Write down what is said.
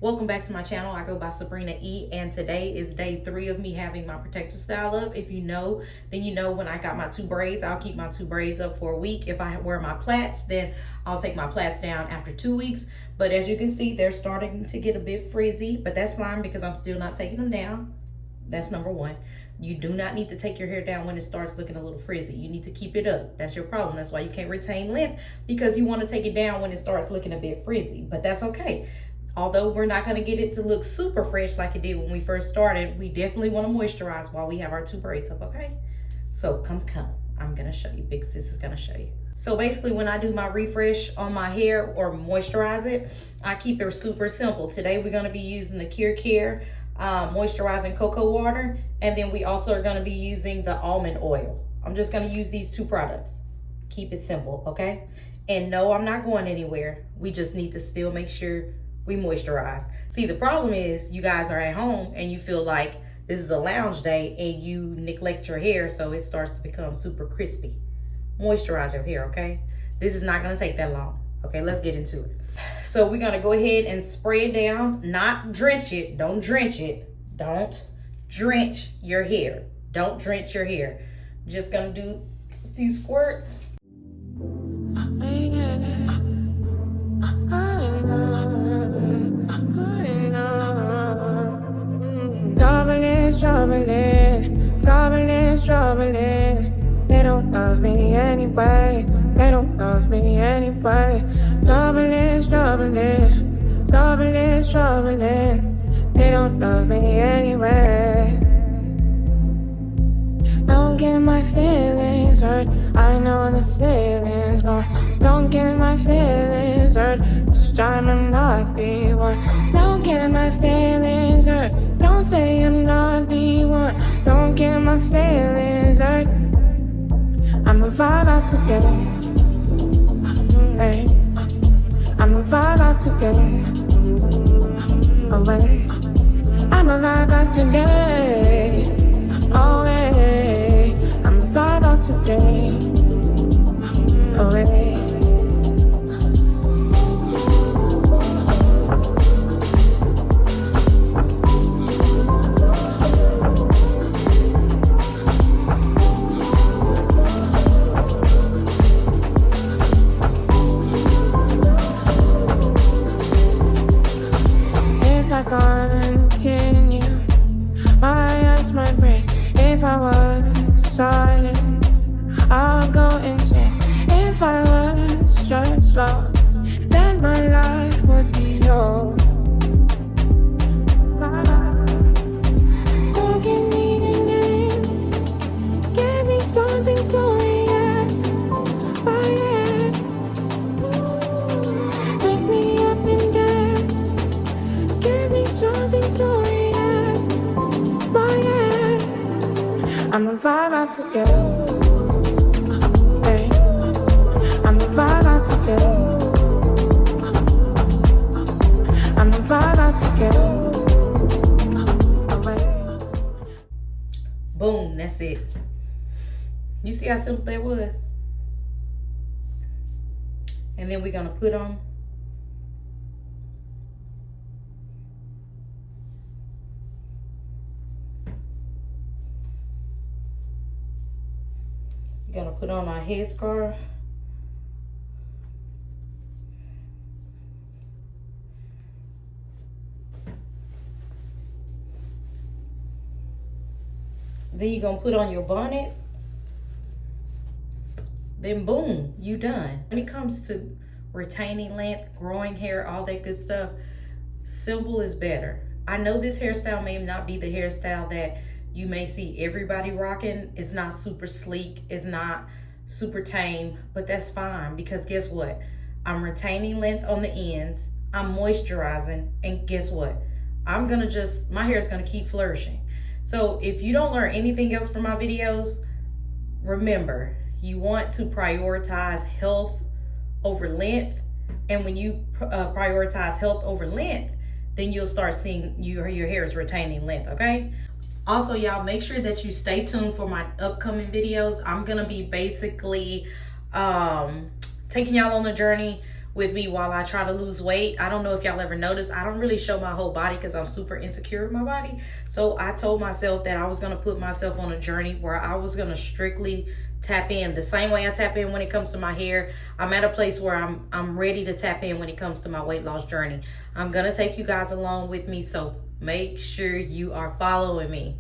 Welcome back to my channel. I go by Sabrina E, and today is day 3 of me having my protective style up. If you know, then you know when I got my 2 braids, I'll keep my 2 braids up for a week. If I wear my plaits, then I'll take my plaits down after 2 weeks. But as you can see, they're starting to get a bit frizzy, but that's fine because I'm still not taking them down. That's number 1. You do not need to take your hair down when it starts looking a little frizzy. You need to keep it up. That's your problem. That's why you can't retain length, because you want to take it down when it starts looking a bit frizzy, but that's okay. Although we're not going to get it to look super fresh like it did when we first started, we definitely want to moisturize while we have our 2 braids up, okay? So come. I'm going to show you. Big sis is going to show you. So basically when I do my refresh on my hair or moisturize it, I keep it super simple. Today we're going to be using the Cure Care moisturizing cocoa water, and then we also are going to be using the almond oil. I'm just going to use these 2 products. Keep it simple, okay? And no, I'm not going anywhere. We just need to still make sure we moisturize. See, the problem is you guys are at home and you feel like this is a lounge day and you neglect your hair so it starts to become super crispy. Moisturize your hair, okay? This is not gonna take that long. Okay, let's get into it. So we're gonna go ahead and spray it down, not drench it. Don't drench it. Don't drench your hair. Don't drench your hair. Just gonna do a few squirts. Troubling. They don't love me anyway. They don't love me anyway. Troubling. They don't love me anyway. Don't get my feelings hurt. I know the ceiling's gone. Don't get my feelings hurt. This time I'm not the one. Don't get my feelings hurt. Don't say I'm not the one. Don't get my feelings hurt. I'm a vibe out to get it. Hey. I'm a vibe out to get it. Away. I'm a vibe out to get it. Away. I'm a vibe out to get it. Away. Continue, my eyes might break. If I was silent, I'll go insane. If I was just lost, then my life would be yours. So give me the name, give me something to react by it. Wake me up and dance. Give me something to react by it. I'm a vibe out to get it. Hey. I'm a vibe out to get it. I'm a vibe out to get it. Away. Boom, that's it. You see how simple that was? And then we're gonna put on our headscarf. Then you're gonna put on your bonnet. Then boom, you done. When it comes to retaining length, growing hair, all that good stuff, simple is better. I know this hairstyle may not be the hairstyle that you may see everybody rocking. It's not super sleek, it's not super tame, but that's fine because guess what? I'm retaining length on the ends, I'm moisturizing, and guess what? My hair is gonna keep flourishing. So if you don't learn anything else from my videos, remember, you want to prioritize health over length. And when you prioritize health over length, then you'll start seeing your hair is retaining length, okay? Also, y'all, make sure that you stay tuned for my upcoming videos. I'm gonna be basically taking y'all on a journey with me while I try to lose weight. I don't know if y'all ever noticed, I don't really show my whole body because I'm super insecure with my body. So I told myself that I was going to put myself on a journey where I was going to strictly tap in the same way I tap in when it comes to my hair. I'm at a place where I'm ready to tap in when it comes to my weight loss journey. I'm going to take you guys along with me, so make sure you are following me.